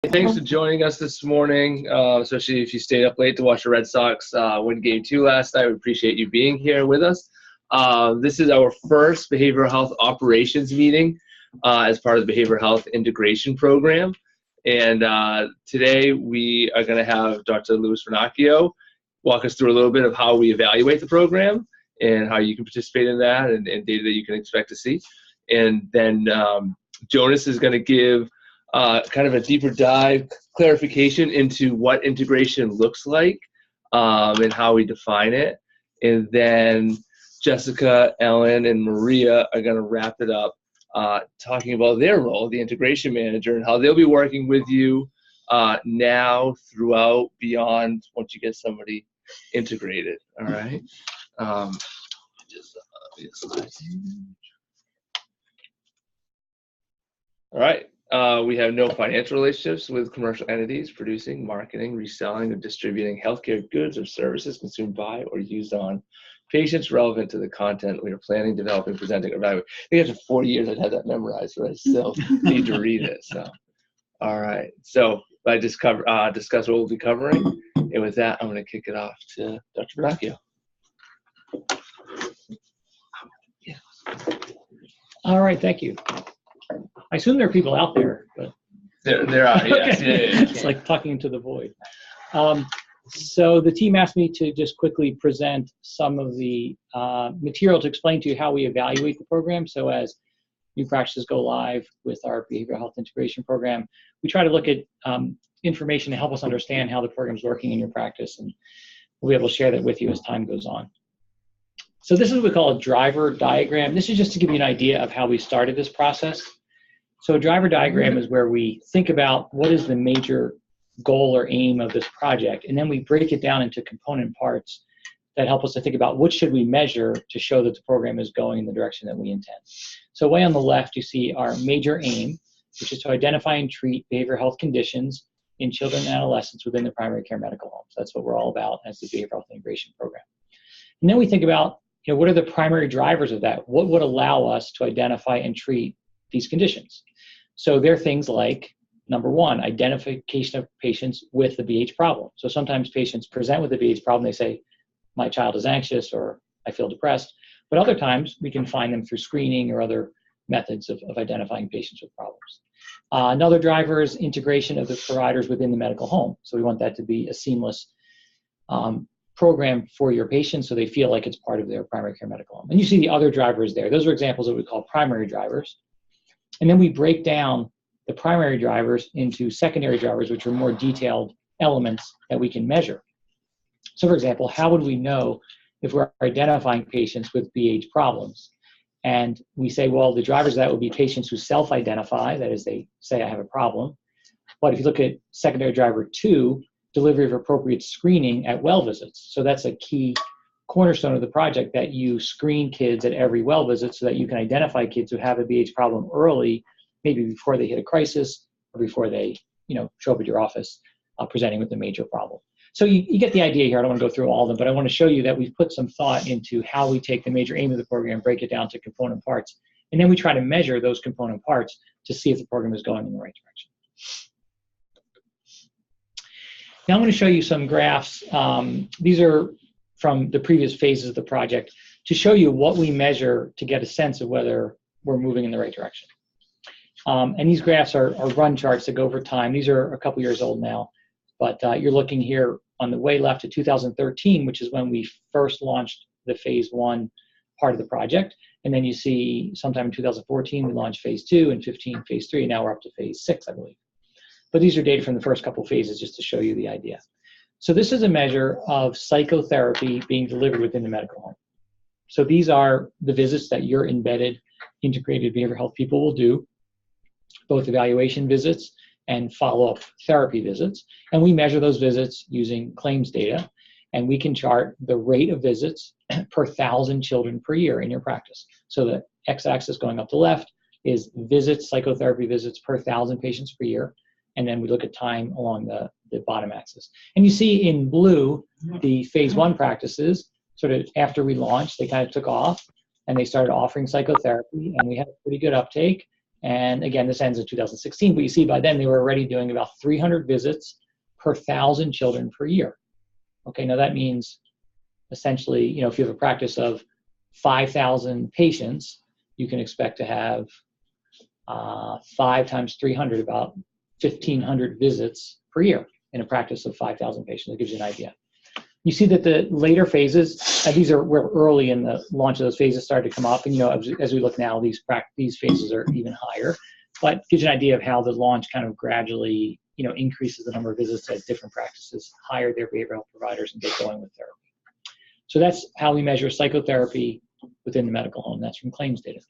Thanks for joining us this morning, especially if you stayed up late to watch the Red Sox win Game 2 last night. We appreciate you being here with us. This is our first behavioral health operations meeting as part of the behavioral health integration program. And today we are going to have Dr. Luis Vernacchio walk us through a little bit of how we evaluate the program and how you can participate in that and data that you can expect to see. And then Jonas is going to give kind of a deeper dive clarification into what integration looks like and how we define it. And then Jessica, Ellen, and Maria are going to wrap it up talking about their role, the integration manager, and how they'll be working with you now, throughout, beyond, once you get somebody integrated. All right. All right. We have no financial relationships with commercial entities producing, marketing, reselling, or distributing healthcare goods or services consumed by or used on patients relevant to the content we are planning, developing, presenting, or evaluating. I think after 40 years I'd had that memorized, but I still need to read it. So, all right. So I just discuss what we'll be covering. And with that, I'm going to kick it off to Dr. Vernacchio. All right. Thank you. I assume there are people out there, but there are, yes. Okay. Yeah. It's like talking into the void. So the team asked me to just quickly present some of the material to explain to you how we evaluate the program. So as new practices go live with our behavioral health integration program, we try to look at information to help us understand how the program is working in your practice, and we'll be able to share that with you as time goes on. So this is what we call a driver diagram. This is just to give you an idea of how we started this process. So a driver diagram is where we think about what is the major goal or aim of this project, and then we break it down into component parts that help us to think about what should we measure to show that the program is going in the direction that we intend. So way on the left, you see our major aim, which is to identify and treat behavioral health conditions in children and adolescents within the primary care medical homes. That's what we're all about as the behavioral health integration program. And then we think about, what are the primary drivers of that? What would allow us to identify and treat these conditions? So there are things like, number one, identification of patients with the BH problem. So sometimes patients present with the BH problem, they say, my child is anxious or I feel depressed. But other times we can find them through screening or other methods of identifying patients with problems. Another driver is integration of the providers within the medical home. So we want that to be a seamless program for your patients so they feel like it's part of their primary care medical home. And you see the other drivers there. Those are examples of what we call primary drivers. And then we break down the primary drivers into secondary drivers, which are more detailed elements that we can measure. So for example, how would we know if we're identifying patients with BH problems? And we say, well, the drivers of that would be patients who self-identify, that is, they say I have a problem. But if you look at secondary driver 2, delivery of appropriate screening at well visits. So that's a key cornerstone of the project, that you screen kids at every well visit so that you can identify kids who have a BH problem early, maybe before they hit a crisis or before they show up at your office presenting with a major problem. So you get the idea here. I don't want to go through all of them, but I want to show you that we've put some thought into how we take the major aim of the program, break it down to component parts, and then we try to measure those component parts to see if the program is going in the right direction. Now I'm going to show you some graphs. These are from the previous phases of the project to show you what we measure to get a sense of whether we're moving in the right direction. And these graphs are run charts that go over time. These are a couple years old now, but you're looking here on the way left to 2013, which is when we first launched the phase 1 part of the project. And then you see sometime in 2014, we launched phase 2, and 15, phase 3, and now we're up to phase 6, I believe. But these are data from the first couple phases just to show you the idea. So this is a measure of psychotherapy being delivered within the medical home. So these are the visits that your embedded integrated behavioral health people will do, both evaluation visits and follow-up therapy visits. And we measure those visits using claims data, and we can chart the rate of visits per 1,000 children per year in your practice. So the x-axis going up the left is visits, psychotherapy visits per 1,000 patients per year. And then we look at time along the bottom axis. And you see in blue, the phase 1 practices, sort of after we launched, they kind of took off and they started offering psychotherapy, and we had a pretty good uptake. And again, this ends in 2016, but you see by then they were already doing about 300 visits per 1,000 children per year. Okay, now that means essentially, you know, if you have a practice of 5,000 patients, you can expect to have 5 times 300, about 1,500 visits per year in a practice of 5,000 patients. That gives you an idea. You see that the later phases, we're early in the launch of those phases, started to come up, and you know, as we look now, these phases are even higher. But gives you an idea of how the launch kind of gradually, you know, increases the number of visits at different practices, hire their behavioral health providers, and get going with therapy. So that's how we measure psychotherapy within the medical home. That's from claims data.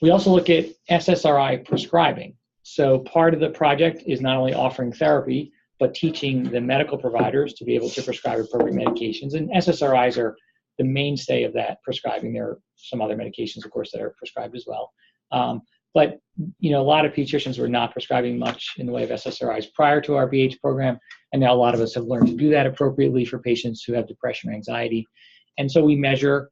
We also look at SSRI prescribing. So part of the project is not only offering therapy, but teaching the medical providers to be able to prescribe appropriate medications. And SSRIs are the mainstay of that prescribing. There are some other medications, of course, that are prescribed as well. But you know, a lot of pediatricians were not prescribing much in the way of SSRIs prior to our BH program, and now a lot of us have learned to do that appropriately for patients who have depression or anxiety. And so we measure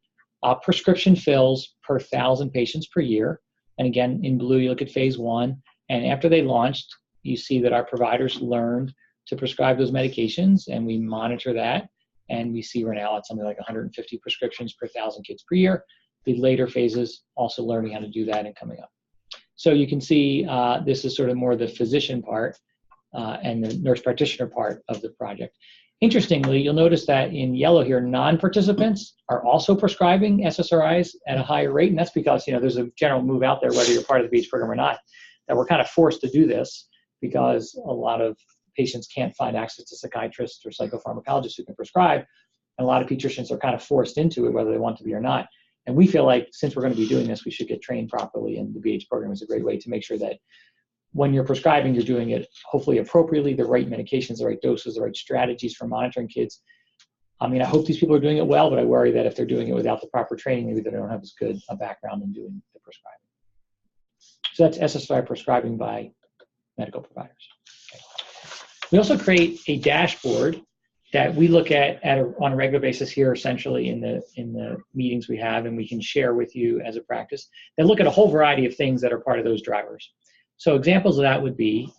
prescription fills per 1,000 patients per year. And again, in blue, you look at phase 1. And after they launched, you see that our providers learned to prescribe those medications, and we monitor that. And we see we're now at something like 150 prescriptions per 1,000 kids per year. The later phases also learning how to do that and coming up. So you can see this is sort of more the physician part and the nurse practitioner part of the project. Interestingly, you'll notice that in yellow here, non-participants are also prescribing SSRIs at a higher rate, and that's because, you know, there's a general move out there, whether you're part of the BH program or not, that we're kind of forced to do this because a lot of patients can't find access to psychiatrists or psychopharmacologists who can prescribe, and a lot of pediatricians are kind of forced into it, whether they want to be or not. And we feel like since we're going to be doing this, we should get trained properly, and the BH program is a great way to make sure that when you're prescribing, you're doing it hopefully appropriately, the right medications, the right doses, the right strategies for monitoring kids. I mean, I hope these people are doing it well, but I worry that if they're doing it without the proper training, maybe they don't have as good a background in doing the prescribing. So that's SSRI prescribing by medical providers. Okay. We also create a dashboard that we look at on a regular basis here, essentially in the meetings we have, and we can share with you as a practice, that look at a whole variety of things that are part of those drivers. So examples of that would be,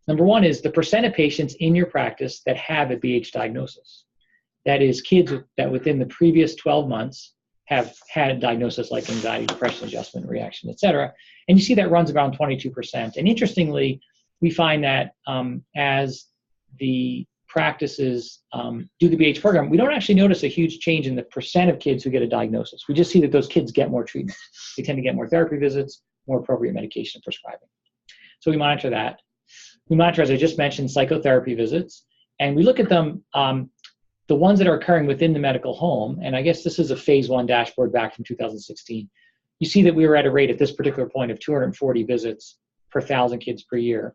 number one is the percent of patients in your practice that have a BH diagnosis. That is kids that within the previous 12 months have had a diagnosis like anxiety, depression, adjustment, reaction, et cetera. And you see that runs around 22%. And interestingly, we find that as the practices do the BH program, we don't actually notice a huge change in the percent of kids who get a diagnosis. We just see that those kids get more treatment. They tend to get more therapy visits, more appropriate medication prescribing. So we monitor that. We monitor, as I just mentioned, psychotherapy visits, and we look at them, the ones that are occurring within the medical home, and I guess this is a phase 1 dashboard back from 2016. You see that we were at a rate at this particular point of 240 visits per 1,000 kids per year.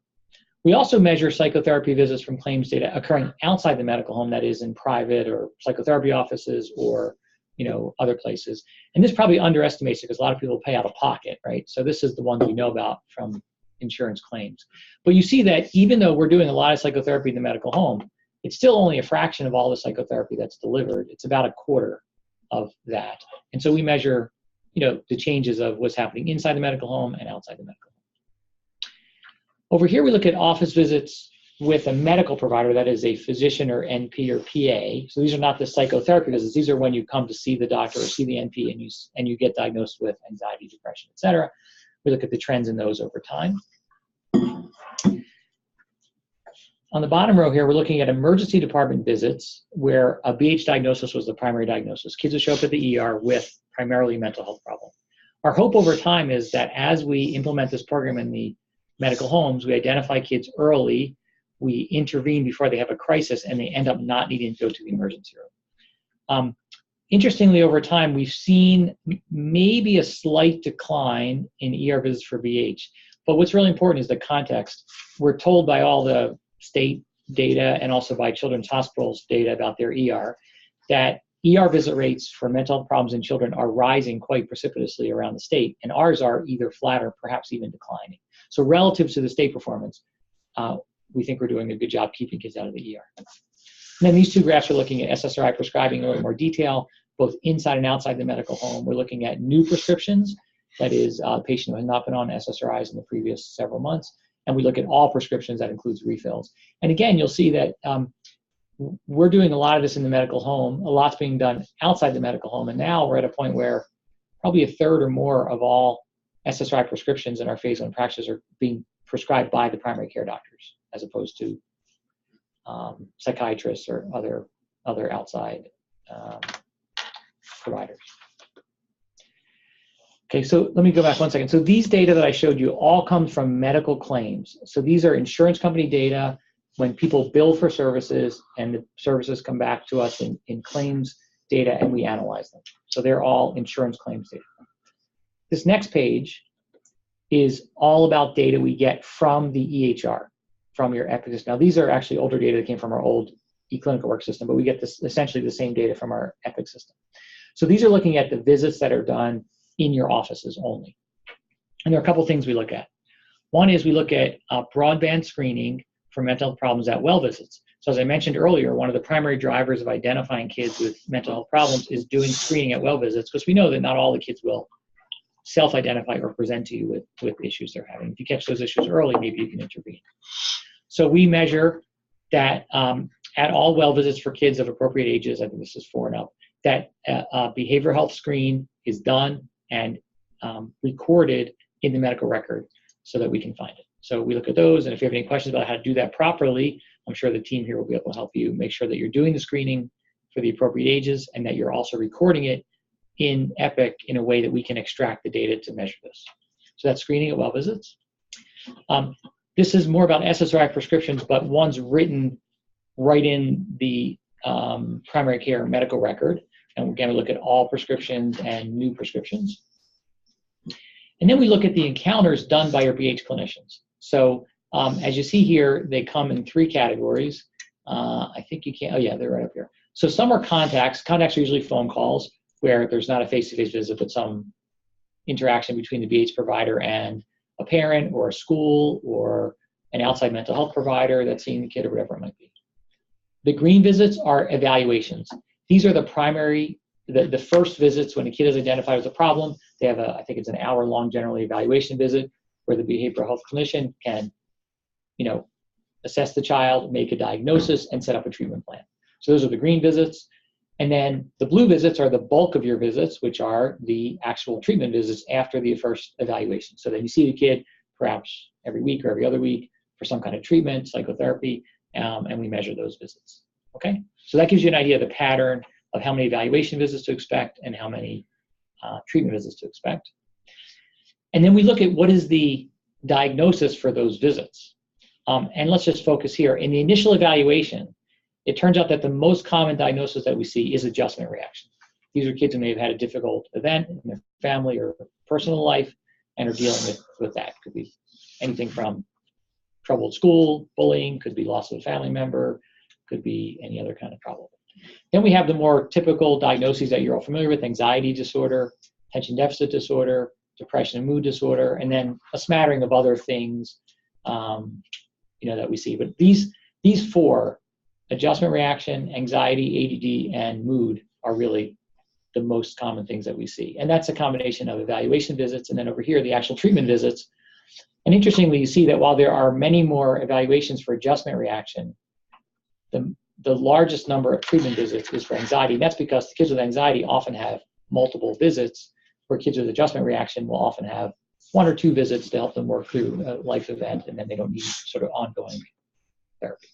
We also measure psychotherapy visits from claims data occurring outside the medical home, that is in private or psychotherapy offices or, you know, other places. And this probably underestimates it because a lot of people pay out of pocket, right? So this is the ones we know about from insurance claims. But you see that even though we're doing a lot of psychotherapy in the medical home, it's still only a fraction of all the psychotherapy that's delivered. It's about a quarter of that. And so we measure, you know, the changes of what's happening inside the medical home and outside the medical home. Over here, we look at office visits with a medical provider, that is a physician or NP or PA. So these are not the psychotherapy visits. These are when you come to see the doctor or see the NP and you get diagnosed with anxiety, depression, et cetera. We look at the trends in those over time. On the bottom row here, we're looking at emergency department visits where a BH diagnosis was the primary diagnosis. Kids would show up at the ER with primarily a mental health problem. Our hope over time is that as we implement this program in the medical homes, we identify kids early, we intervene before they have a crisis, and they end up not needing to go to the emergency room. Interestingly, over time, we've seen maybe a slight decline in ER visits for BH. But what's really important is the context. We're told by all the state data and also by Children's Hospitals data about their ER that ER visit rates for mental health problems in children are rising quite precipitously around the state, and ours are either flat or perhaps even declining. So relative to the state performance, we think we're doing a good job keeping kids out of the ER. And then these two graphs are looking at SSRI prescribing in a little more detail. both inside and outside the medical home. We're looking at new prescriptions, that is, a patient who has not been on SSRIs in the previous several months. And we look at all prescriptions, that includes refills. And again, you'll see that we're doing a lot of this in the medical home. A lot's being done outside the medical home. And now we're at a point where probably a third or more of all SSRI prescriptions in our phase 1 practices are being prescribed by the primary care doctors, as opposed to psychiatrists or other outside providers. Okay, so let me go back one second. So these data that I showed you all come from medical claims. So these are insurance company data when people bill for services, and the services come back to us in claims data, and we analyze them. So they're all insurance claims data. This next page is all about data we get from the EHR, from your Epic system. Now, these are actually older data that came from our old eClinicalWorks system, but we get this essentially the same data from our Epic system. So these are looking at the visits that are done in your offices only. And there are a couple things we look at. One is we look at broadband screening for mental health problems at well visits. So as I mentioned earlier, one of the primary drivers of identifying kids with mental health problems is doing screening at well visits, because we know that not all the kids will self-identify or present to you with issues they're having. If you catch those issues early, maybe you can intervene. So we measure that at all well visits for kids of appropriate ages, I think this is 4 and up, that a behavioral health screen is done and recorded in the medical record so that we can find it. So we look at those, and if you have any questions about how to do that properly, I'm sure the team here will be able to help you make sure that you're doing the screening for the appropriate ages and that you're also recording it in Epic in a way that we can extract the data to measure this. So that's screening at well visits. This is more about SSRI prescriptions, but one's written right in the primary care medical record. And again, we look at all prescriptions and new prescriptions. And then we look at the encounters done by your BH clinicians. So as you see here, they come in 3 categories. I think you can't, oh yeah, they're right up here. So some are contacts. Contacts are usually phone calls where there's not a face-to-face visit, but some interaction between the BH provider and a parent or a school or an outside mental health provider that's seeing the kid or whatever it might be. The green visits are evaluations. These are the primary, the first visits when a kid is identified with a problem. They have I think it's an hour-long generally evaluation visit where the behavioral health clinician can, assess the child, make a diagnosis, and set up a treatment plan. So those are the green visits. And then the blue visits are the bulk of your visits, which are the actual treatment visits after the first evaluation. So then you see the kid perhaps every week or every other week for some kind of treatment, psychotherapy, and we measure those visits. Okay, so that gives you an idea of the pattern of how many evaluation visits to expect and how many treatment visits to expect. And then we look at what is the diagnosis for those visits. And let's just focus here. In the initial evaluation, it turns out that the most common diagnosis that we see is adjustment reaction. These are kids who may have had a difficult event in their family or personal life and are dealing with that. Could be anything from trouble at school, bullying, could be loss of a family member, could be any other kind of problem. Then we have the more typical diagnoses that you're all familiar with: anxiety disorder, attention deficit disorder, depression and mood disorder, and then a smattering of other things that we see. But these 4, adjustment reaction, anxiety, ADD, and mood, are really the most common things that we see. And that's a combination of evaluation visits and then over here, the actual treatment visits. And interestingly, you see that while there are many more evaluations for adjustment reaction, the largest number of treatment visits is for anxiety. And that's because the kids with anxiety often have multiple visits, where kids with adjustment reaction will often have 1 or 2 visits to help them work through a life event, and then they don't need sort of ongoing therapy.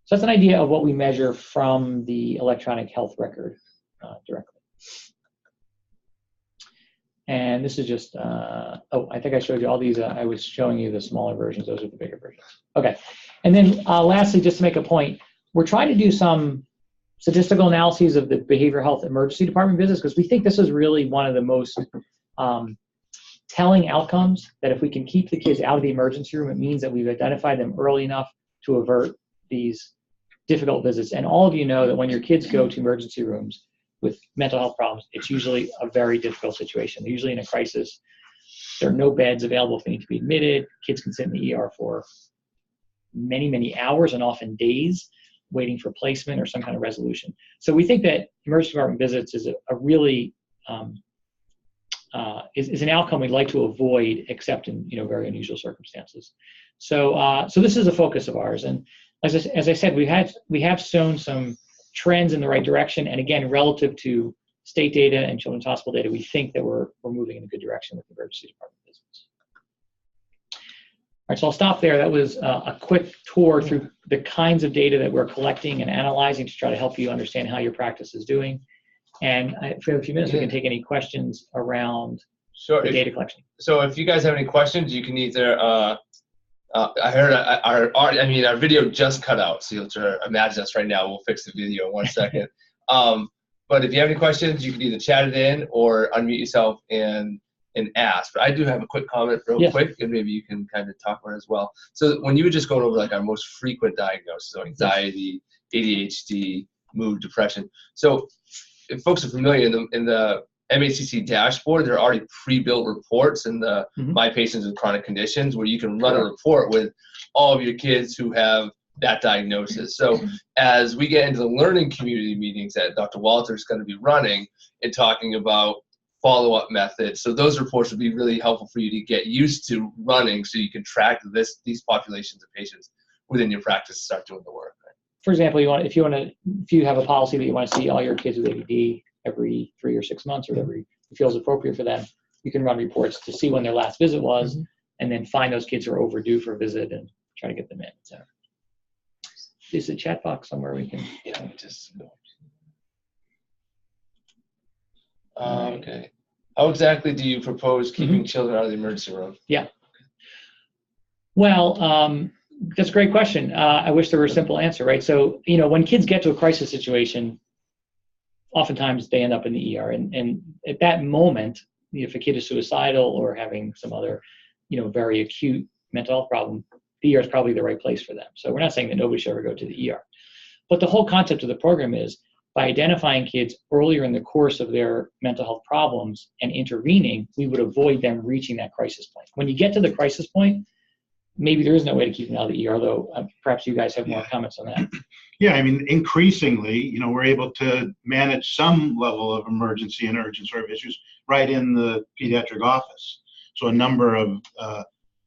So that's an idea of what we measure from the electronic health record directly. And this is just, I think I showed you all these. I was showing you the smaller versions. Those are the bigger versions. Okay. And then lastly, just to make a point, we're trying to do some statistical analyses of the behavioral health emergency department visits, because we think this is really one of the most telling outcomes, that if we can keep the kids out of the emergency room, it means that we've identified them early enough to avert these difficult visits. And all of you know that when your kids go to emergency rooms with mental health problems, it's usually a very difficult situation. They're usually in a crisis. There are no beds available if they need to be admitted. Kids can sit in the ER for many, many hours and often days waiting for placement or some kind of resolution. So we think that emergency department visits is a really is an outcome we'd like to avoid, except in very unusual circumstances. So so this is a focus of ours, and as I said, we have shown some trends in the right direction, and again, relative to state data and Children's Hospital data, we think that we're moving in a good direction with emergency department visits. All right, so I'll stop there. That was a quick tour through the kinds of data that we're collecting and analyzing to try to help you understand how your practice is doing. And for a few minutes, we can take any questions around the data collection. So if you guys have any questions, you can either, I heard our video just cut out, so you'll have to imagine us right now. We'll fix the video in 1 second. But if you have any questions, you can either chat it in or unmute yourself and ask. But I do have a quick comment real quick, and maybe you can kind of talk about it as well. So when you were just going over like our most frequent diagnoses, so anxiety, ADHD, mood, depression. So if folks are familiar, in the MHCC dashboard, there are already pre-built reports in the My Patients with Chronic Conditions where you can run a report with all of your kids who have that diagnosis. So as we get into the learning community meetings that Dr. Walter is going to be running and talking about follow-up methods, so those reports would be really helpful for you to get used to running so you can track these populations of patients within your practice and start doing the work. Right? For example, if you have a policy that you want to see all your kids with ADD every 3 or 6 months or whatever feels appropriate for them, you can run reports to see when their last visit was, and then find those kids who are overdue for a visit and try to get them in. So there's a chat box somewhere we can. Okay. How exactly do you propose keeping children out of the emergency room? Yeah. Well, that's a great question. I wish there were a simple answer, right? So, when kids get to a crisis situation, oftentimes they end up in the ER. And at that moment, if a kid is suicidal or having some other, very acute mental health problem, the ER is probably the right place for them. So we're not saying that nobody should ever go to the ER. But the whole concept of the program is by identifying kids earlier in the course of their mental health problems and intervening, we would avoid them reaching that crisis point. When you get to the crisis point, maybe there is no way to keep them out of the ER, though perhaps you guys have more comments on that. Yeah, I mean, increasingly, we're able to manage some level of emergency and urgent sort of issues right in the pediatric office. So a number of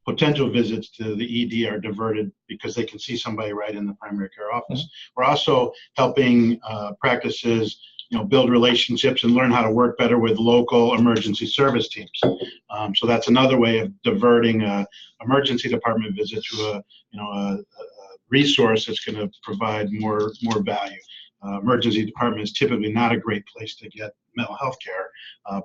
potential visits to the ED are diverted because they can see somebody right in the primary care office. We're also helping practices build relationships and learn how to work better with local emergency service teams. So that's another way of diverting a emergency department visit to a resource that's going to provide more value. Emergency department is typically not a great place to get mental health care,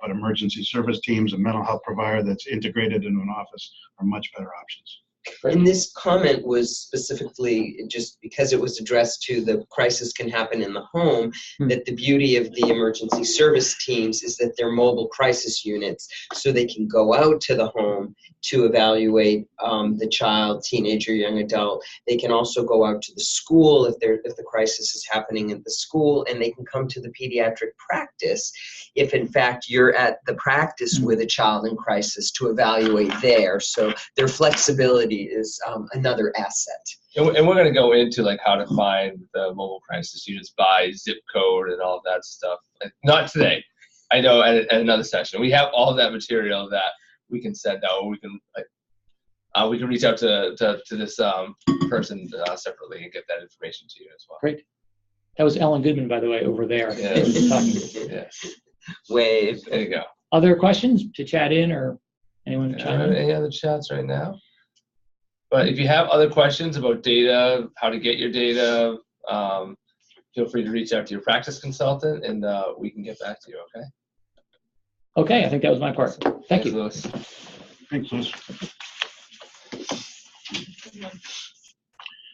but emergency service teams and mental health provider that's integrated into an office are much better options. And this comment was specifically just because it was addressed to the crisis can happen in the home, that the beauty of the emergency service teams is that they're mobile crisis units, so they can go out to the home to evaluate the child, teenager, young adult. They can also go out to the school if the crisis is happening at the school, and they can come to the pediatric practice if in fact you're at the practice with a child in crisis to evaluate there. So their flexibility is another asset. And we're going to go into like how to find the mobile crisis units by zip code and all of that stuff. Not today. I know at another session. We have all of that material that we can send out. We can reach out to this person separately and get that information to you as well. Great. That was Ellen Goodman, by the way, over there. Yes. Talking to you. Yes. Wave. There you go. Other questions to chat in or anyone chime in? Any other chats right now? But if you have other questions about data, how to get your data, feel free to reach out to your practice consultant, and we can get back to you, okay? Okay, I think that was my part. Thank you. Louis. Thanks, Liz.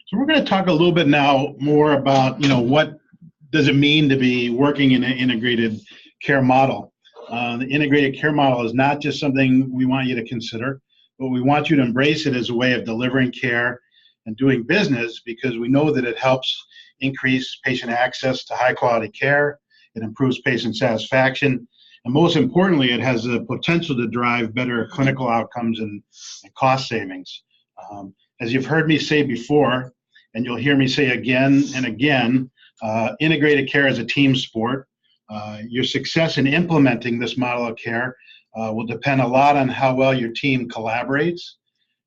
So we're going to talk a little bit now more about, what does it mean to be working in an integrated care model. The integrated care model is not just something we want you to consider, but we want you to embrace it as a way of delivering care and doing business, because we know that it helps increase patient access to high quality care. It improves patient satisfaction. And most importantly, it has the potential to drive better clinical outcomes and cost savings. As you've heard me say before, and you'll hear me say again and again, integrated care is a team sport. Your success in implementing this model of care will depend a lot on how well your team collaborates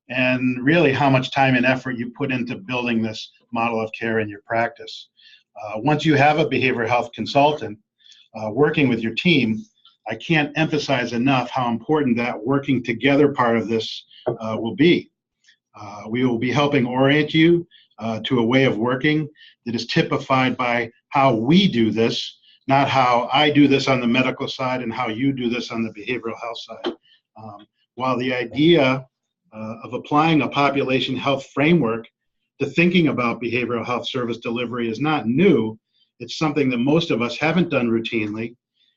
and really how much time and effort you put into building this model of care in your practice. Once you have a behavioral health consultant working with your team, I can't emphasize enough how important that working together part of this will be. We will be helping orient you to a way of working that is typified by how we do this, not how I do this on the medical side and how you do this on the behavioral health side. While the idea of applying a population health framework to thinking about behavioral health service delivery is not new, it's something that most of us haven't done routinely,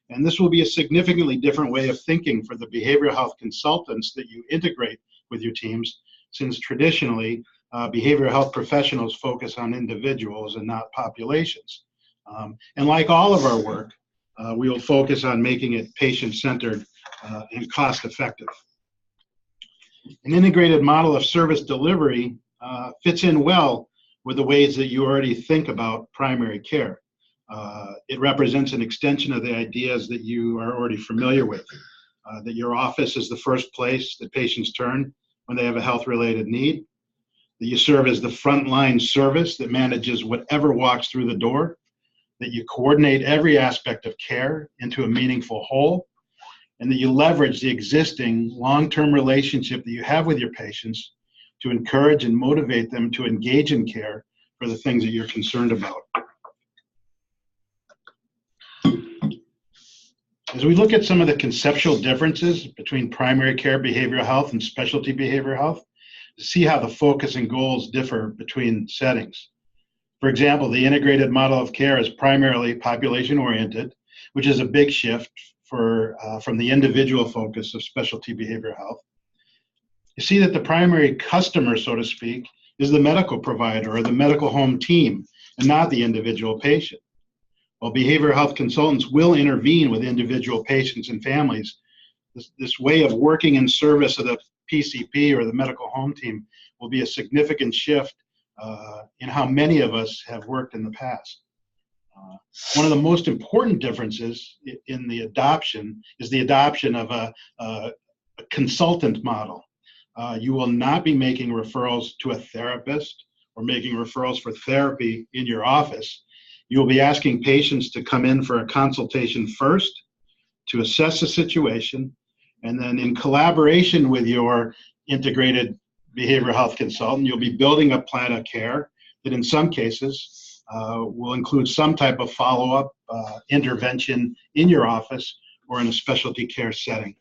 and this will be a significantly different way of thinking for the behavioral health consultants that you integrate with your teams, since traditionally behavioral health professionals focus on individuals and not populations. And like all of our work, we will focus on making it patient-centered and cost-effective. An integrated model of service delivery fits in well with the ways that you already think about primary care. It represents an extension of the ideas that you are already familiar with, that your office is the first place that patients turn when they have a health-related need, that you serve as the frontline service that manages whatever walks through the door, that you coordinate every aspect of care into a meaningful whole, and that you leverage the existing long-term relationship that you have with your patients to encourage and motivate them to engage in care for the things that you're concerned about. As we look at some of the conceptual differences between primary care behavioral health and specialty behavioral health, to see how the focus and goals differ between settings. For example, the integrated model of care is primarily population-oriented, which is a big shift from the individual focus of specialty behavioral health. You see that the primary customer, so to speak, is the medical provider or the medical home team, and not the individual patient. While behavioral health consultants will intervene with individual patients and families, this way of working in service of the PCP or the medical home team will be a significant shift in how many of us have worked in the past. One of the most important differences in the adoption is the adoption of a consultant model. You will not be making referrals to a therapist or making referrals for therapy in your office. You will be asking patients to come in for a consultation first to assess the situation, and then in collaboration with your integrated behavioral health consultant, you'll be building a plan of care that in some cases will include some type of follow-up intervention in your office or in a specialty care setting.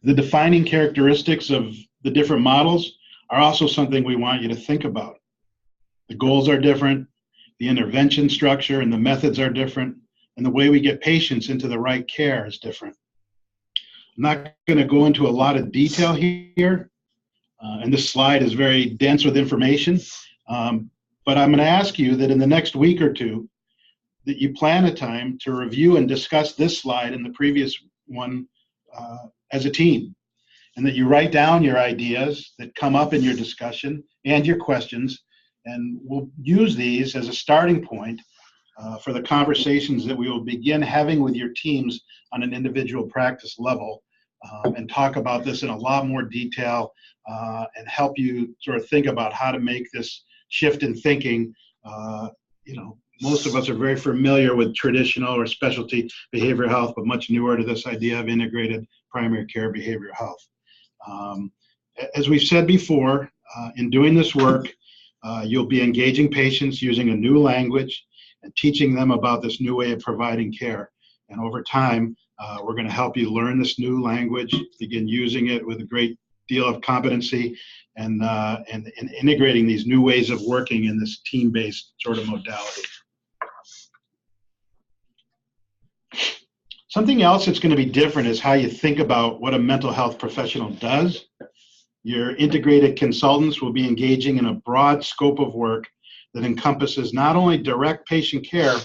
The defining characteristics of the different models are also something we want you to think about. The goals are different, the intervention structure and the methods are different, and the way we get patients into the right care is different. I'm not going to go into a lot of detail here, and this slide is very dense with information, but I'm going to ask you that in the next week or two, that you plan a time to review and discuss this slide and the previous one as a team, and that you write down your ideas that come up in your discussion and your questions, and we'll use these as a starting point for the conversations that we will begin having with your teams on an individual practice level, and talk about this in a lot more detail and help you sort of think about how to make this shift in thinking. Most of us are very familiar with traditional or specialty behavioral health, but much newer to this idea of integrated primary care behavioral health. As we've said before, in doing this work, you'll be engaging patients using a new language and teaching them about this new way of providing care. And over time, we're going to help you learn this new language, begin using it with a great deal of competency, and integrating these new ways of working in this team-based sort of modality. Something else that's going to be different is how you think about what a mental health professional does. Your integrated consultants will be engaging in a broad scope of work that encompasses not only direct patient care,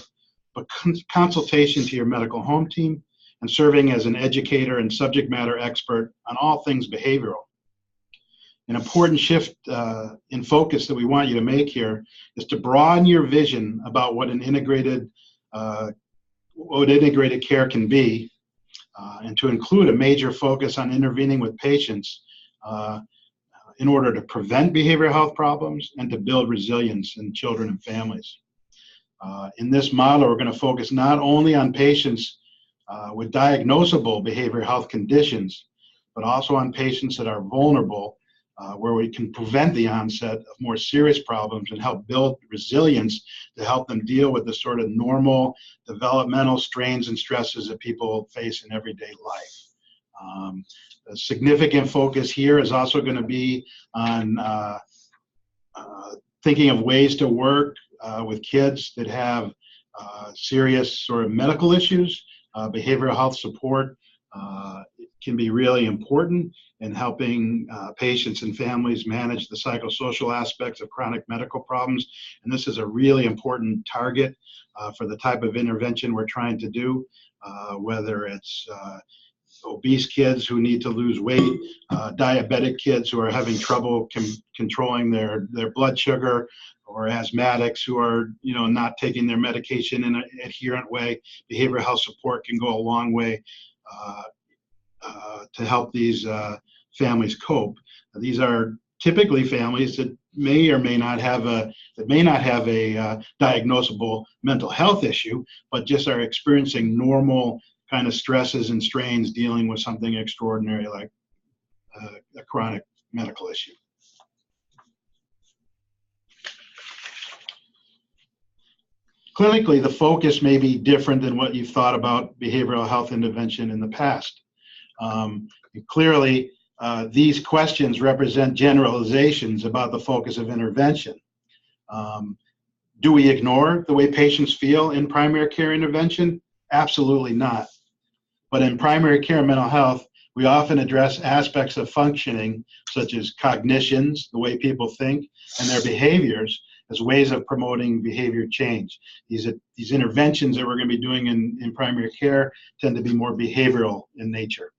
but consultation to your medical home team and serving as an educator and subject matter expert on all things behavioral. an important shift in focus that we want you to make here is to broaden your vision about what integrated care can be, and to include a major focus on intervening with patients in order to prevent behavioral health problems and to build resilience in children and families. In this model, we're going to focus not only on patients with diagnosable behavioral health conditions, but also on patients that are vulnerable, where we can prevent the onset of more serious problems and help build resilience to help them deal with the sort of normal developmental strains and stresses that people face in everyday life. A significant focus here is also going to be on thinking of ways to work with kids that have serious sort of medical issues. Behavioral health support can be really important in helping patients and families manage the psychosocial aspects of chronic medical problems. And this is a really important target for the type of intervention we're trying to do, whether it's obese kids who need to lose weight, diabetic kids who are having trouble controlling their blood sugar, or asthmatics who are not taking their medication in an adherent way. Behavioral health support can go a long way to help these families cope. These are typically families that may or may not have a diagnosable mental health issue, but just are experiencing normal kind of stresses and strains dealing with something extraordinary like a chronic medical issue. Clinically, the focus may be different than what you've thought about behavioral health intervention in the past. Clearly, these questions represent generalizations about the focus of intervention. Do we ignore the way patients feel in primary care intervention? Absolutely not. But in primary care mental health, we often address aspects of functioning, such as cognitions, the way people think, and their behaviors, as ways of promoting behavior change. These interventions that we're going to be doing in primary care tend to be more behavioral in nature.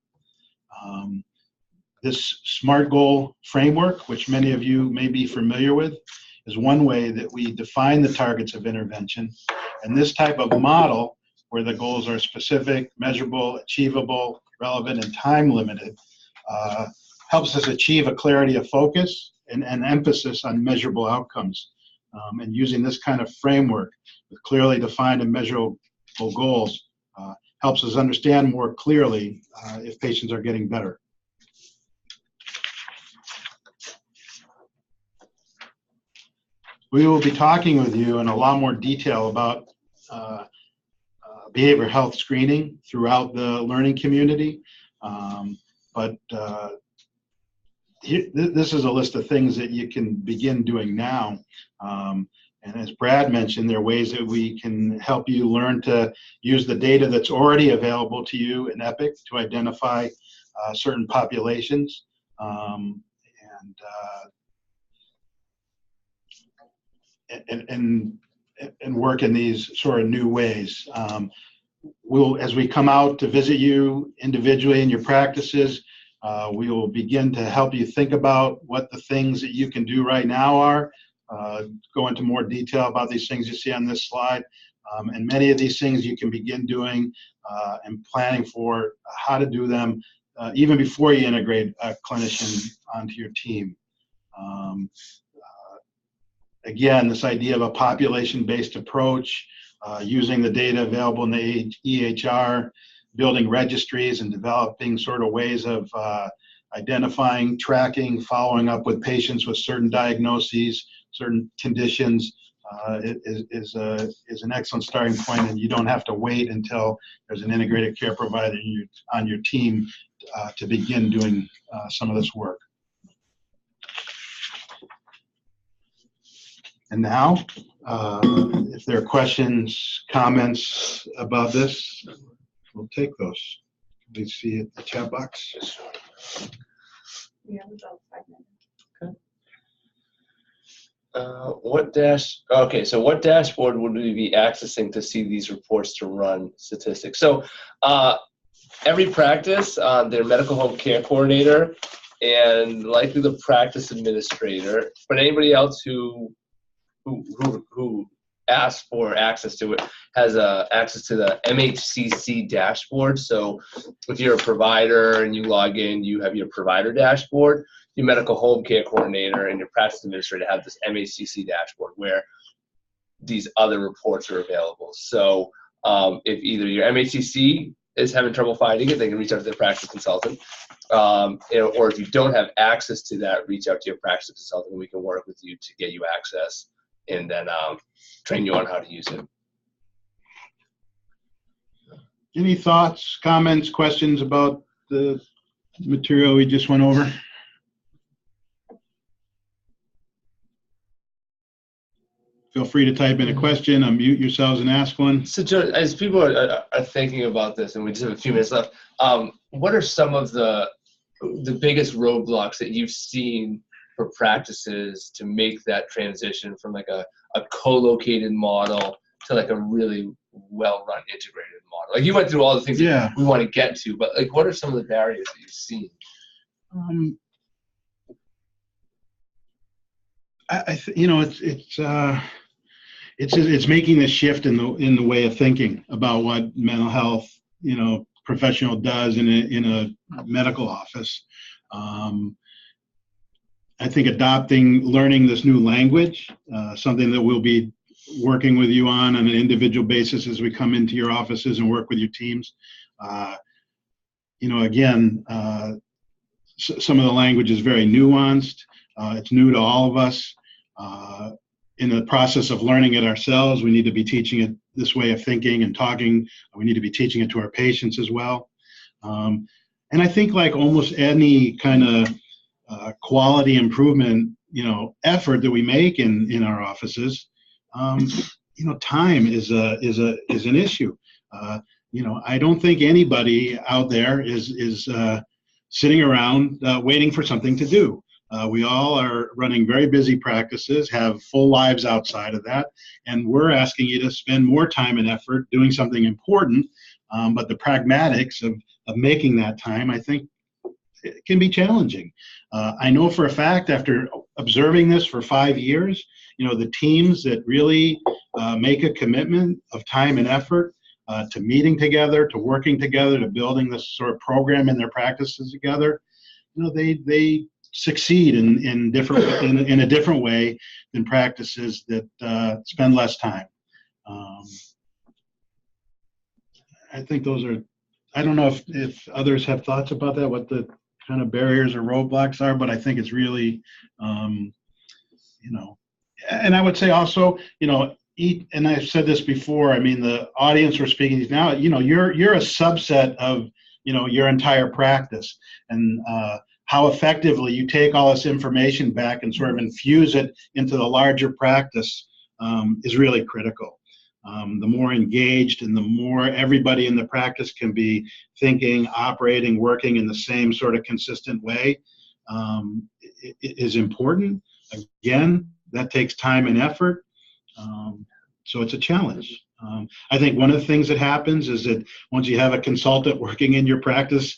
This SMART goal framework, which many of you may be familiar with, is one way that we define the targets of intervention. And this type of model, where the goals are specific, measurable, achievable, relevant, and time limited, helps us achieve a clarity of focus and an emphasis on measurable outcomes. And using this kind of framework with clearly defined and measurable goals helps us understand more clearly if patients are getting better. We will be talking with you in a lot more detail about behavioral health screening throughout the learning community. This is a list of things that you can begin doing now. And as Brad mentioned, there are ways that we can help you learn to use the data that's already available to you in EPIC to identify certain populations and work in these sort of new ways. As we come out to visit you individually in your practices, we will begin to help you think about what the things that you can do right now are. Go into more detail about these things you see on this slide. And many of these things you can begin doing and planning for how to do them even before you integrate a clinician onto your team. Again, this idea of a population-based approach, using the data available in the EHR, building registries and developing sort of ways of identifying, tracking, following up with patients with certain diagnoses, certain conditions is an excellent starting point, and you don't have to wait until there's an integrated care provider on your team to begin doing some of this work. And now, if there are questions, comments about this, we'll take those. Please see the chat box. We have about 5 minutes. So what dashboard would we be accessing to see these reports to run statistics? So every practice, their medical home care coordinator and likely the practice administrator, but anybody else who asks for access to it has access to the MHCC dashboard. So if you're a provider and you log in, you have your provider dashboard, your medical home care coordinator and your practice administrator have this MHCC dashboard where these other reports are available. So if either your MHCC is having trouble finding it, they can reach out to their practice consultant. Or if you don't have access to that, reach out to your practice consultant and we can work with you to get you access and then train you on how to use it. Any thoughts, comments, questions about the material we just went over? Feel free to type in a question, unmute yourselves and ask one. So Joe, as people are thinking about this, and we just have a few minutes left, what are some of the biggest roadblocks that you've seen for practices to make that transition from like a co-located model to like a really well-run integrated model? Like you went through all the things that we want to get to, but like what are some of the barriers that you've seen? It's making the shift in the way of thinking about what mental health professional does in a medical office. I think learning this new language, something that we'll be working with you on an individual basis as we come into your offices and work with your teams. Again, some of the language is very nuanced. It's new to all of us. In the process of learning it ourselves, we need to be teaching it this way of thinking and talking. We need to be teaching it to our patients as well. And I think like almost any kind of quality improvement, effort that we make in our offices, time is an issue. I don't think anybody out there is sitting around waiting for something to do. We all are running very busy practices, have full lives outside of that, and we're asking you to spend more time and effort doing something important. But the pragmatics of making that time, I think, it can be challenging. I know for a fact, after observing this for 5 years, the teams that really make a commitment of time and effort to meeting together, to working together, to building this sort of program in their practices together, they succeed in a different way than practices that spend less time. I think those are. I don't know if others have thoughts about that, what the kind of barriers or roadblocks are, but I think it's really, and I would say also, and I've said this before, I mean, the audience we're speaking to now, you're a subset of, your entire practice, and how effectively you take all this information back and sort of infuse it into the larger practice is really critical. The more engaged and the more everybody in the practice can be thinking, operating, working in the same sort of consistent way is important. Again, that takes time and effort. So it's a challenge. I think one of the things that happens is that once you have a consultant working in your practice,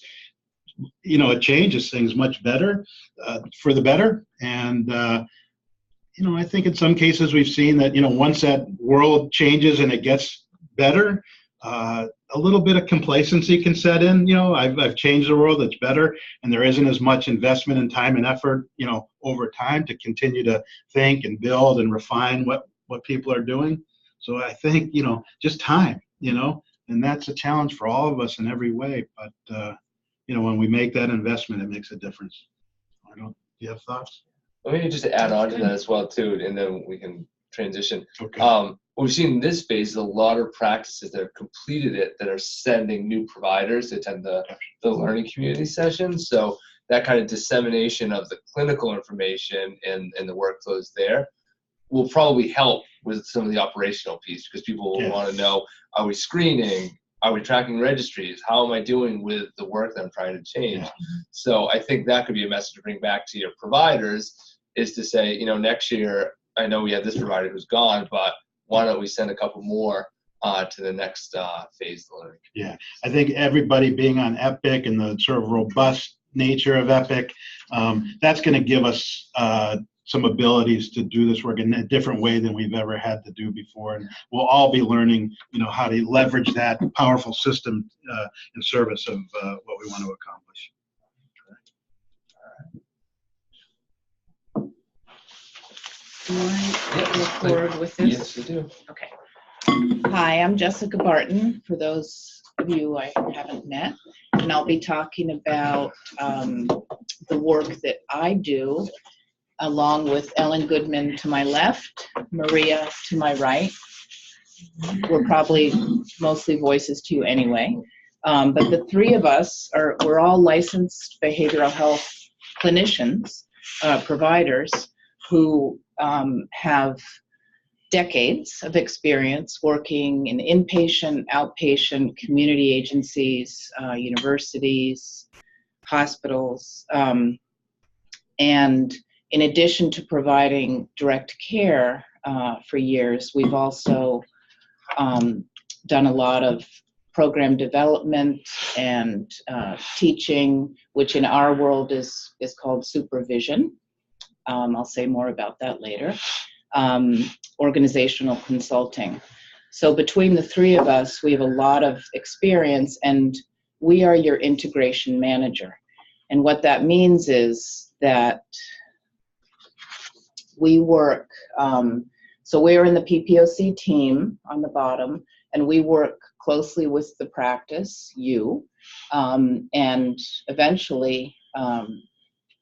it changes things much better, for the better. And, I think in some cases we've seen that, once that world changes and it gets better, a little bit of complacency can set in. I've changed the world, it's better, and there isn't as much investment in time and effort, over time to continue to think and build and refine what people are doing. So I think, just time, and that's a challenge for all of us in every way. But, when we make that investment, it makes a difference. Do you have thoughts? Let me just add on to that as well too, and then we can transition. Okay. What we've seen in this space is a lot of practices that have completed it that are sending new providers to attend the learning community sessions. So that kind of dissemination of the clinical information and the workflows there will probably help with some of the operational piece, because people will want to know, are we screening? Are we tracking registries? How am I doing with the work that I'm trying to change? So I think that could be a message to bring back to your providers, is to say, next year, I know we have this provider who's gone, but why don't we send a couple more to the next phase of the learning? Yeah, I think everybody being on Epic and the sort of robust nature of EPIC, that's going to give us some abilities to do this work in a different way than we've ever had to do before. And we'll all be learning, how to leverage that powerful system in service of what we want to accomplish. Do I move forward with this? Yes, you do. Okay. Hi, I'm Jessica Barton, for those of you I haven't met, and I'll be talking about the work that I do, along with Ellen Goodman to my left, Maria to my right. We're probably mostly voices to you anyway, but the three of us we're all licensed behavioral health clinicians, providers who have decades of experience working in inpatient, outpatient, community agencies, universities, hospitals, and in addition to providing direct care for years, we've also done a lot of program development and teaching, which in our world is called supervision. I'll say more about that later. Organizational consulting. So between the three of us, we have a lot of experience, and we are your integration manager. And what that means is that we work, so we're in the PPOC team on the bottom, and we work closely with the practice, and eventually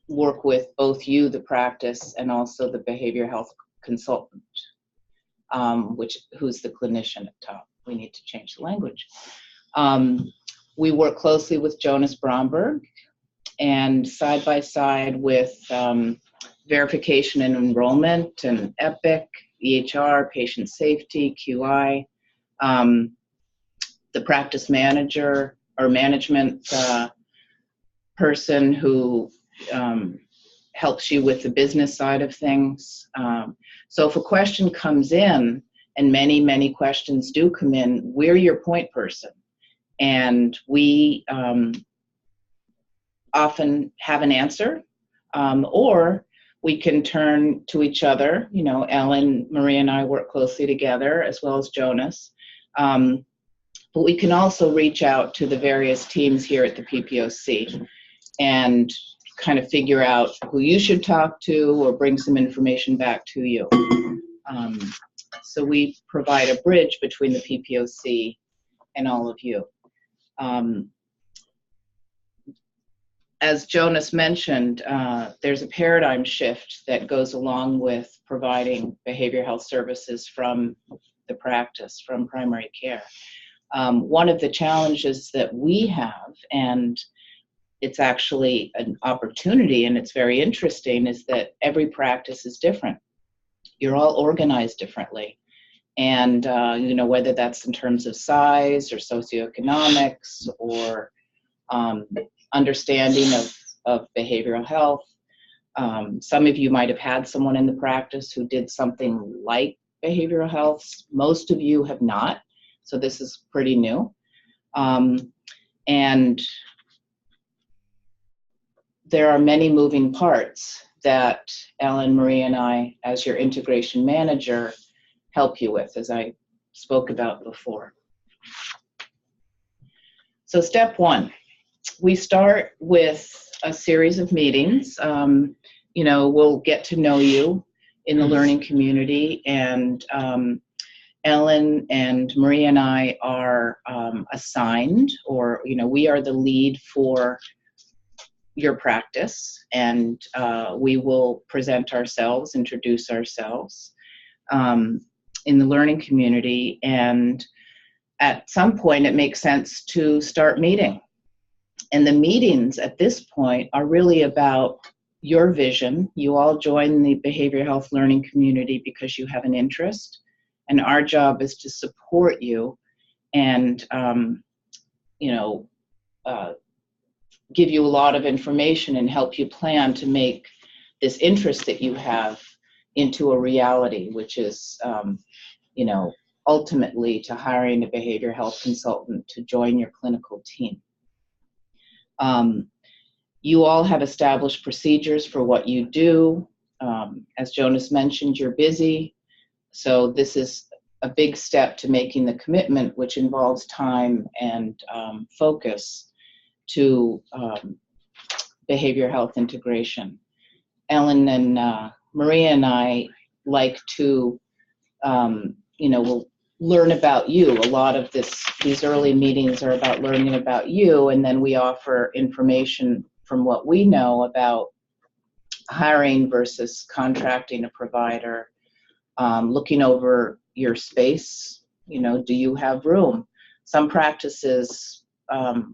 work with both you, the practice, and also the behavioral health consultant, who's the clinician at top. We need to change the language. We work closely with Jonas Bromberg, and side by side with verification and enrollment and EPIC, EHR, patient safety, QI, the practice manager or management person who helps you with the business side of things. So if a question comes in, and many, many questions do come in, we're your point person. And we often have an answer, or we can turn to each other. Ellen, Maria, and I work closely together, as well as Jonas. But we can also reach out to the various teams here at the PPOC and kind of figure out who you should talk to or bring some information back to you. So we provide a bridge between the PPOC and all of you. As Jonas mentioned, there's a paradigm shift that goes along with providing behavioral health services from the practice, from primary care. One of the challenges that we have, and it's actually an opportunity and it's very interesting, is that every practice is different. You're all organized differently. And, whether that's in terms of size or socioeconomics or understanding of behavioral health. Some of you might have had someone in the practice who did something like behavioral health. Most of you have not. So this is pretty new. And there are many moving parts that Ellen, Marie, and I, as your integration manager, help you with, as I spoke about before. So step one, we start with a series of meetings. We'll get to know you in the learning community, and Ellen and Marie and I are assigned, or we are the lead for your practice, and we will present ourselves, introduce ourselves in the learning community, and at some point it makes sense to start meeting. And the meetings at this point are really about your vision. You all join the behavioral health learning community because you have an interest, and our job is to support you and give you a lot of information and help you plan to make this interest that you have into a reality, which is ultimately to hiring a behavioral health consultant to join your clinical team. You all have established procedures for what you do. As Jonas mentioned, you're busy. So this is a big step to making the commitment, which involves time and focus to behavioral health integration. Ellen and Maria and I like to, we'll learn about you. A lot of these early meetings are about learning about you, and then we offer information from what we know about hiring versus contracting a provider, looking over your space. Do you have room? Some practices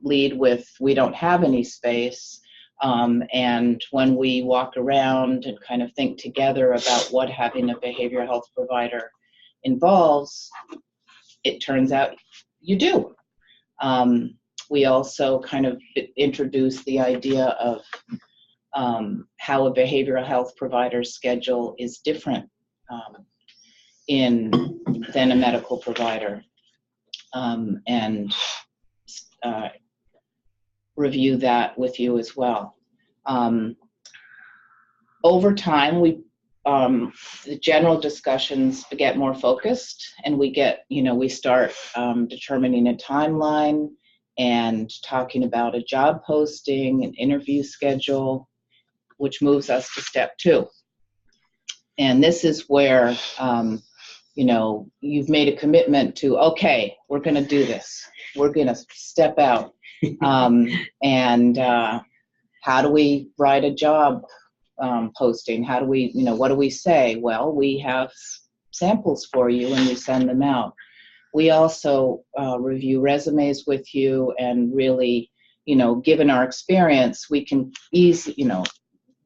lead with, we don't have any space. And when we walk around and kind of think together about what having a behavioral health provider involves, it turns out you do. We also kind of introduce the idea of how a behavioral health provider's schedule is different than a medical provider, and review that with you as well. Over time, the general discussions get more focused, and we start determining a timeline and talking about a job posting, an interview schedule, which moves us to step 2. And this is where, you've made a commitment to, okay, we're going to do this. We're going to step out. And how do we write a job posting? How do we, what do we say? Well, we have samples for you and we send them out. We also review resumes with you, and really, given our experience, we can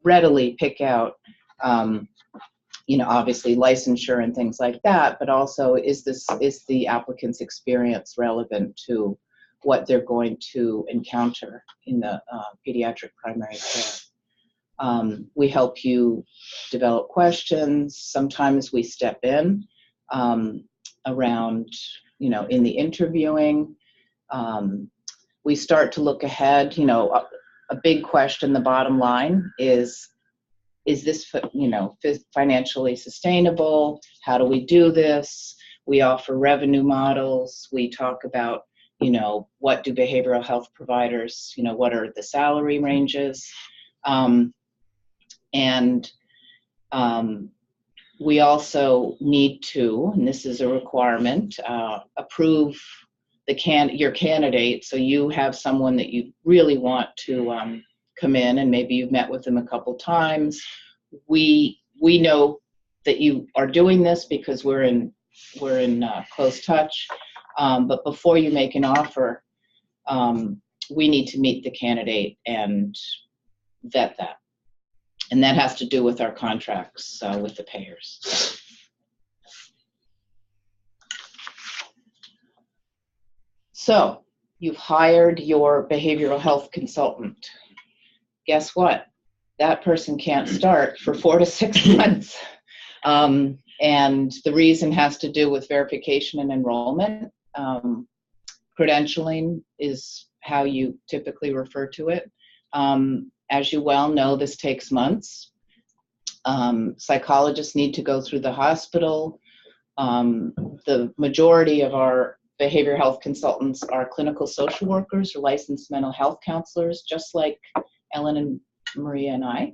readily pick out, obviously licensure and things like that, but also is the applicant's experience relevant to what they're going to encounter in the pediatric primary care. We help you develop questions. Sometimes we step in around, in the interviewing. We start to look ahead. A big question, the bottom line is this, financially sustainable? How do we do this? We offer revenue models. We talk about, what do behavioral health providers, what are the salary ranges? We also need to, and this is a requirement, approve your candidate. So you have someone that you really want to come in, and maybe you've met with them a couple times. We know that you are doing this because we're in close touch. But before you make an offer, we need to meet the candidate and vet that. And that has to do with our contracts with the payers. So you've hired your behavioral health consultant. Guess what? That person can't start for 4 to 6 months. And the reason has to do with verification and enrollment. Credentialing is how you typically refer to it. As you well know, this takes months. Psychologists need to go through the hospital. The majority of our behavioral health consultants are clinical social workers or licensed mental health counselors, just like Ellen and Maria and I.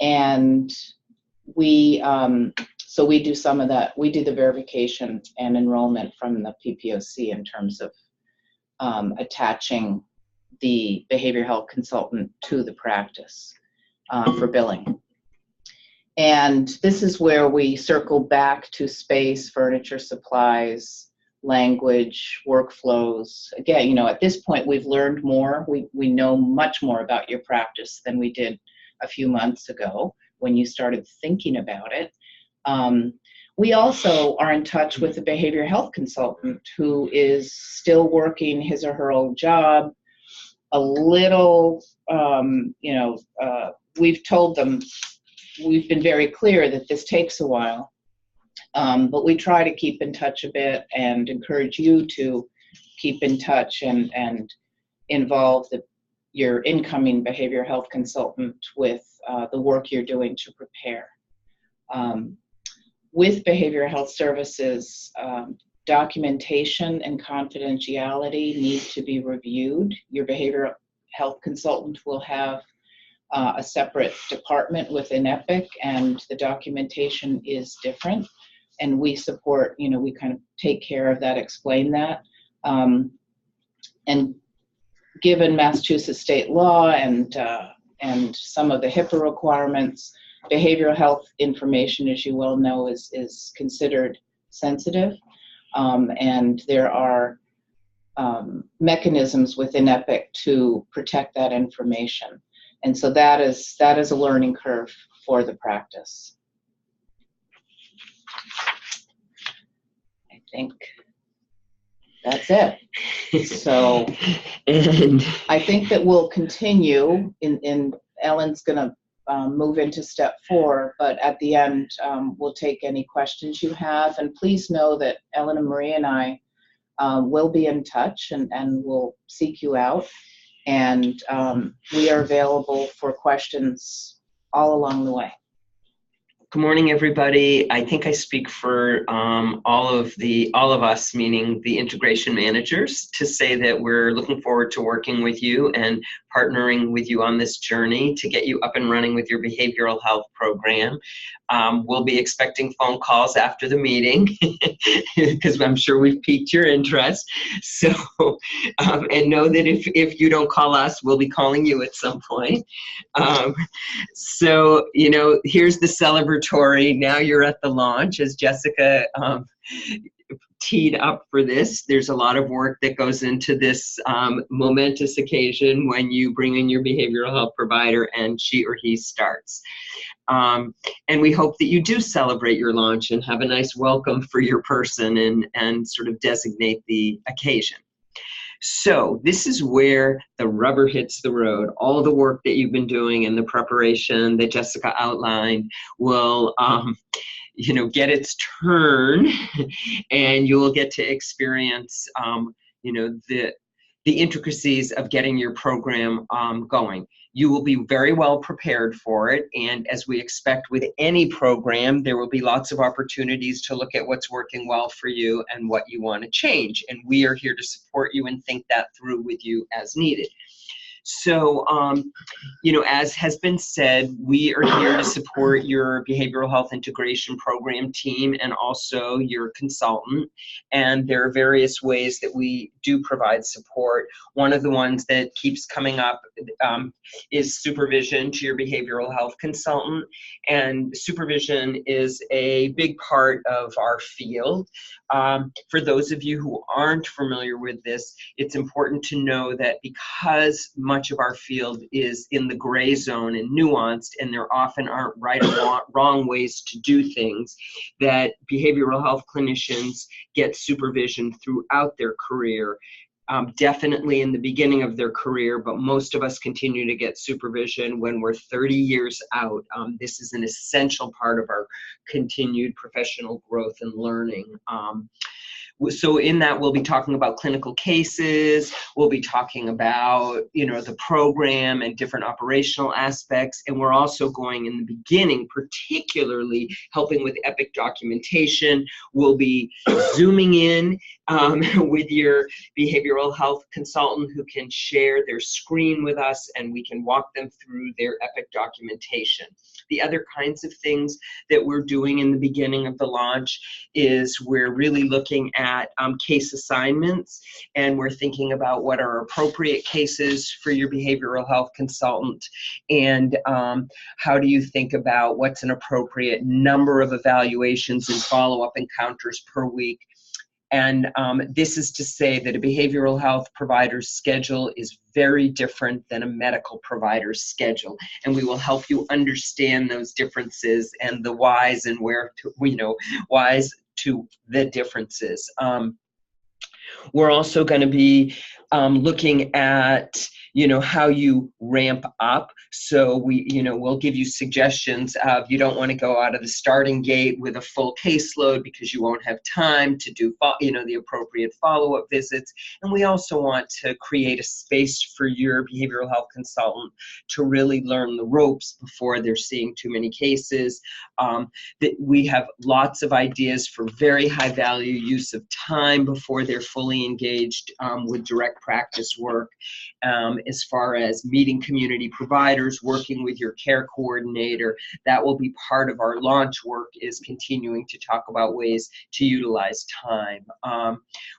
And so we do some of that. We do the verification and enrollment from the PPOC in terms of attaching the behavioral health consultant to the practice for billing. And this is where we circle back to space, furniture, supplies, language, workflows. Again, at this point we've learned more. We know much more about your practice than we did a few months ago when you started thinking about it. We also are in touch with a behavioral health consultant who is still working his or her old job. A little, we've told them, we've been very clear that this takes a while, but we try to keep in touch a bit and encourage you to keep in touch and involve the your incoming behavioral health consultant with the work you're doing to prepare. With behavioral health services, documentation and confidentiality need to be reviewed. Your behavioral health consultant will have a separate department within EPIC, and the documentation is different. And we support, we kind of take care of that, explain that. And given Massachusetts state law and some of the HIPAA requirements, behavioral health information, as you well know, is considered sensitive. And there are mechanisms within EPIC to protect that information. And so that is a learning curve for the practice. I think that's it. So And I think that we'll continue in Ellen's going to move into step 4, but at the end, we'll take any questions you have. And please know that Ellen and Marie and I will be in touch and we'll seek you out. And we are available for questions all along the way. good morning, everybody. I think I speak for all of us, meaning the integration managers, to say that we're looking forward to working with you and partnering with you on this journey to get you up and running with your behavioral health program. We'll be expecting phone calls after the meeting because I'm sure we've piqued your interest. So, and know that if you don't call us, we'll be calling you at some point. So, here's the celebratory. Now you're at the launch, as Jessica teed up for this. There's a lot of work that goes into this momentous occasion when you bring in your behavioral health provider and she or he starts. And we hope that you do celebrate your launch and have a nice welcome for your person and sort of designate the occasion. So this is where the rubber hits the road. All the work that you've been doing and the preparation that Jessica outlined will get its turn, and you will get to experience the intricacies of getting your program going. You will be very well prepared for it, and as we expect with any program, there will be lots of opportunities to look at what's working well for you and what you want to change, and we are here to support you and think that through with you as needed. So, as has been said, we are here to support your behavioral health integration program team and also your consultant. And there are various ways that we do provide support. One of the ones that keeps coming up is supervision to your behavioral health consultant. And supervision is a big part of our field. For those of you who aren't familiar with this, it's important to know that because much of our field is in the gray zone and nuanced, and there often aren't right or wrong ways to do things, that behavioral health clinicians get supervision throughout their career. Definitely in the beginning of their career, but most of us continue to get supervision when we're 30 years out. This is an essential part of our continued professional growth and learning. So in that, we'll be talking about clinical cases, we'll be talking about, the program and different operational aspects, and we're also going in the beginning, particularly helping with EPIC documentation. We'll be zooming in with your behavioral health consultant who can share their screen with us, and we can walk them through their EPIC documentation. The other kinds of things that we're doing in the beginning of the launch is we're really looking at case assignments, and we're thinking about what are appropriate cases for your behavioral health consultant, and how do you think about what's an appropriate number of evaluations and follow-up encounters per week. And this is to say that a behavioral health provider's schedule is very different than a medical provider's schedule. And we will help you understand those differences and the whys and where to, whys to the differences. We're also going to be looking at, how you ramp up. So we'll give you suggestions of, you don't want to go out of the starting gate with a full caseload because you won't have time to do, the appropriate follow-up visits. And we also want to create a space for your behavioral health consultant to really learn the ropes before they're seeing too many cases. That we have lots of ideas for very high value use of time before they're fully engaged with direct practice work. As far as meeting community providers, working with your care coordinator, that will be part of our launch work, is continuing to talk about ways to utilize time.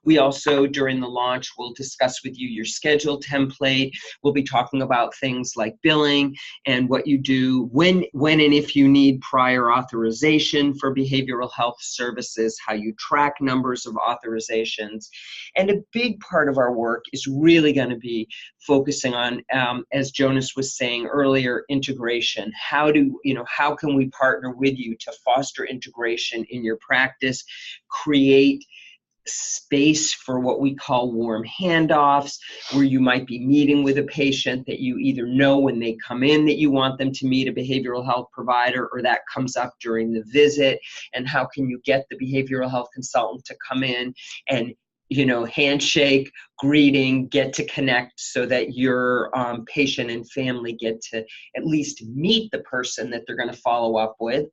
We also, during the launch, will discuss with you your schedule template. We'll be talking about things like billing and what you do when and if you need prior authorization for behavioral health services, how you track numbers of authorizations. And a big part of our work is really going to be focusing on, as Jonas was saying earlier, integration. How can we partner with you to foster integration in your practice, create space for what we call warm handoffs, where you might be meeting with a patient that you either know when they come in that you want them to meet a behavioral health provider, or that comes up during the visit, and how can you get the behavioral health consultant to come in and handshake, greeting, get to connect, so that your patient and family get to at least meet the person that they're going to follow up with.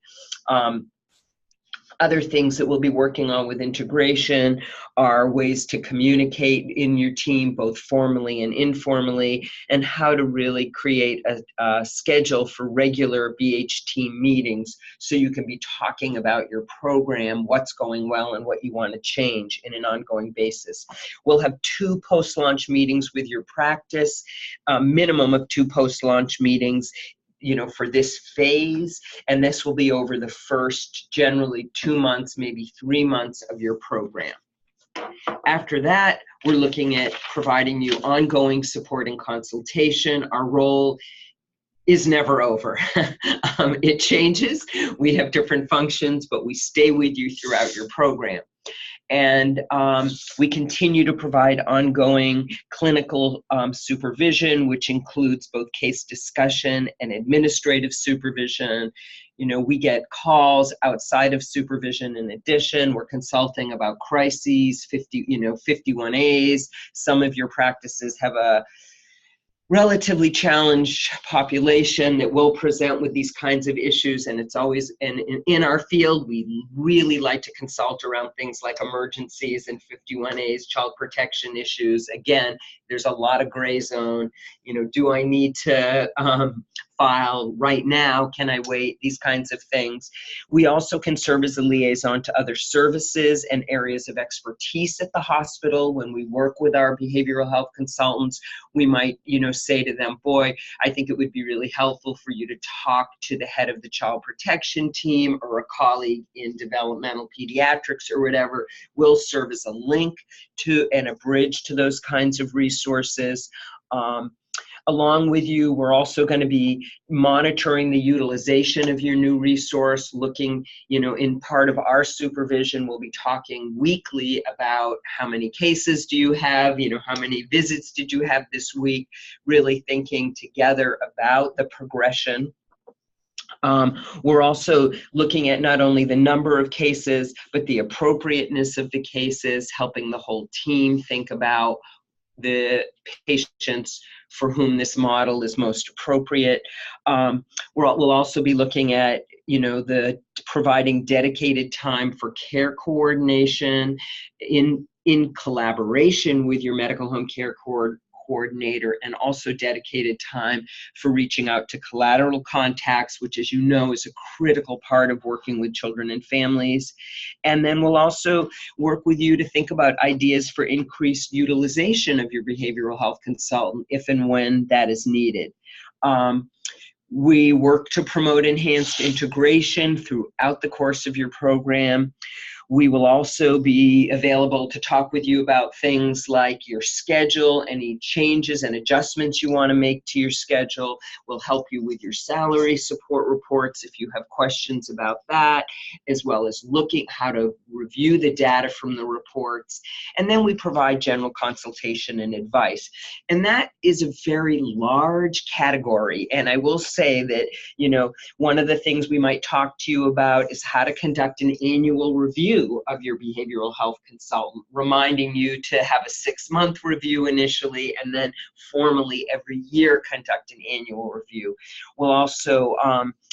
Other things that we'll be working on with integration are ways to communicate in your team, both formally and informally, and how to really create a schedule for regular BH team meetings so you can be talking about your program, what's going well, and what you want to change in an ongoing basis. We'll have 2 post-launch meetings with your practice, a minimum of 2 post-launch meetings for this phase, and this will be over the first generally 2 months, maybe 3 months of your program. After that, we're looking at providing you ongoing support and consultation. Our role is never over. It changes. We have different functions, but we stay with you throughout your program. And we continue to provide ongoing clinical supervision, which includes both case discussion and administrative supervision. We get calls outside of supervision. In addition, we're consulting about crises, 51As. Some of your practices have a relatively challenged population that will present with these kinds of issues, and it's always, and in our field, we really like to consult around things like emergencies and 51As, child protection issues. Again, there's a lot of gray zone. Do I need to file right now? Can I wait? These kinds of things. We also can serve as a liaison to other services and areas of expertise at the hospital. When we work with our behavioral health consultants, we might, say to them, boy, I think it would be really helpful for you to talk to the head of the child protection team or a colleague in developmental pediatrics or whatever. We'll serve as a link to and a bridge to those kinds of resources. Along with you, we're also going to be monitoring the utilization of your new resource, looking, in part of our supervision, we'll be talking weekly about how many cases do you have, how many visits did you have this week, really thinking together about the progression. We're also looking at not only the number of cases, but the appropriateness of the cases, helping the whole team think about the patients for whom this model is most appropriate. We'll also be looking at, the providing dedicated time for care coordination in collaboration with your medical home care coordinator, and also dedicated time for reaching out to collateral contacts, which, as you know, is a critical part of working with children and families. And then we'll also work with you to think about ideas for increased utilization of your behavioral health consultant if and when that is needed. We work to promote enhanced integration throughout the course of your program. We will also be available to talk with you about things like your schedule, any changes and adjustments you want to make to your schedule. We'll help you with your salary support reports if you have questions about that, as well as looking how to review the data from the reports. And then we provide general consultation and advice. And that is a very large category. And I will say that, you know, one of the things we might talk to you about is how to conduct an annual review of your behavioral health consultant, reminding you to have a 6-month review initially and then formally every year conduct an annual review. We'll also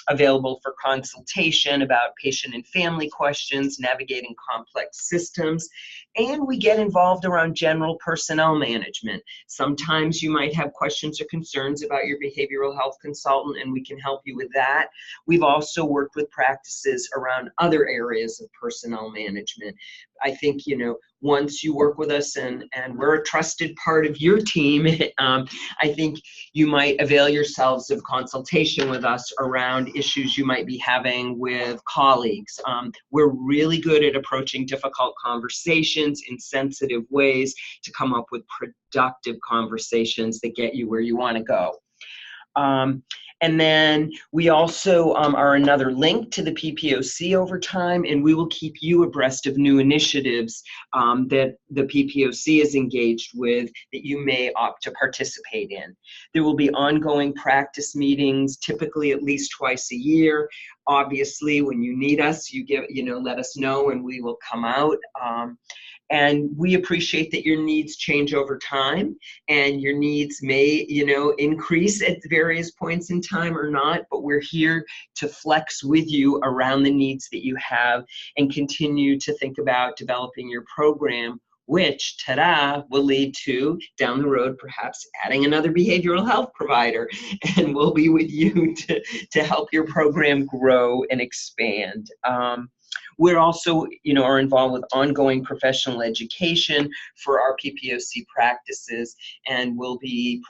available for consultation about patient and family questions, navigating complex systems, and we get involved around general personnel management. Sometimes you might have questions or concerns about your behavioral health consultant, and we can help you with that. We've also worked with practices around other areas of personnel management. I think, you know, once you work with us and we're a trusted part of your team, I think you might avail yourselves of consultation with us around issues you might be having with colleagues. We're really good at approaching difficult conversations in sensitive ways to come up with productive conversations that get you where you want to go. And then we also are another link to the PPOC over time, and we will keep you abreast of new initiatives that the PPOC is engaged with that you may opt to participate in. There will be ongoing practice meetings, typically at least twice a year. Obviously, when you need us, let us know and we will come out. And we appreciate that your needs change over time, and your needs may, increase at various points in time or not, but we're here to flex with you around the needs that you have and continue to think about developing your program, which, ta-da, will lead to, down the road, perhaps adding another behavioral health provider, and we'll be with you to help your program grow and expand. We're also, are involved with ongoing professional education for our PPOC practices, and will be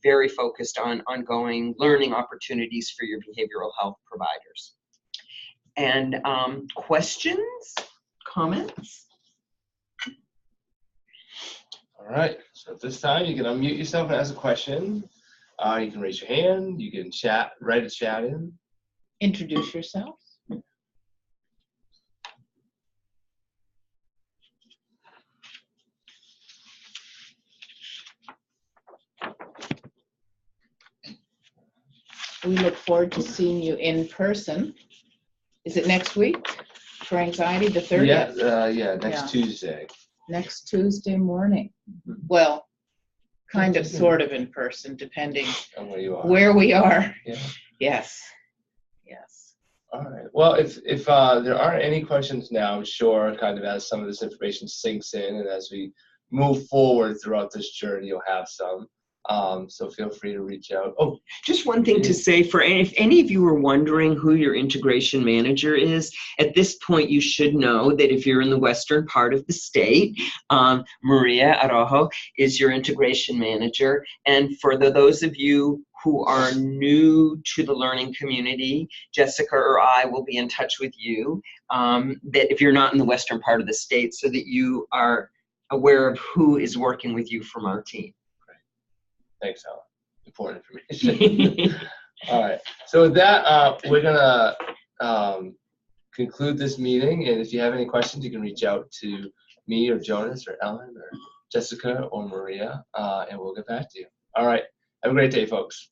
very focused on ongoing learning opportunities for your behavioral health providers. And questions, comments? All right, so at this time, you can unmute yourself and ask a question. You can raise your hand, you can write a chat in. Introduce yourself. We look forward to seeing you in person. Is it next week for anxiety, the 30th? Next Tuesday. Next Tuesday morning. Well, kind of, sort of in person, depending on where you are. Where we are. Yeah. Yes. All right. Well, if there aren't any questions now, I'm sure kind of as some of this information sinks in and as we move forward throughout this journey, you'll have some. So feel free to reach out. Oh, just one thing to say, if any of you are wondering who your integration manager is, at this point you should know that if you're in the western part of the state, Maria Araujo is your integration manager. And for those of you who are new to the learning community, Jessica or I will be in touch with you, that if you're not in the western part of the state, so that you are aware of who is working with you from our team. Thanks, Alan. Important information. All right. So with that, we're going to conclude this meeting. And if you have any questions, you can reach out to me or Jonas or Ellen or Jessica or Maria, and we'll get back to you. All right. Have a great day, folks.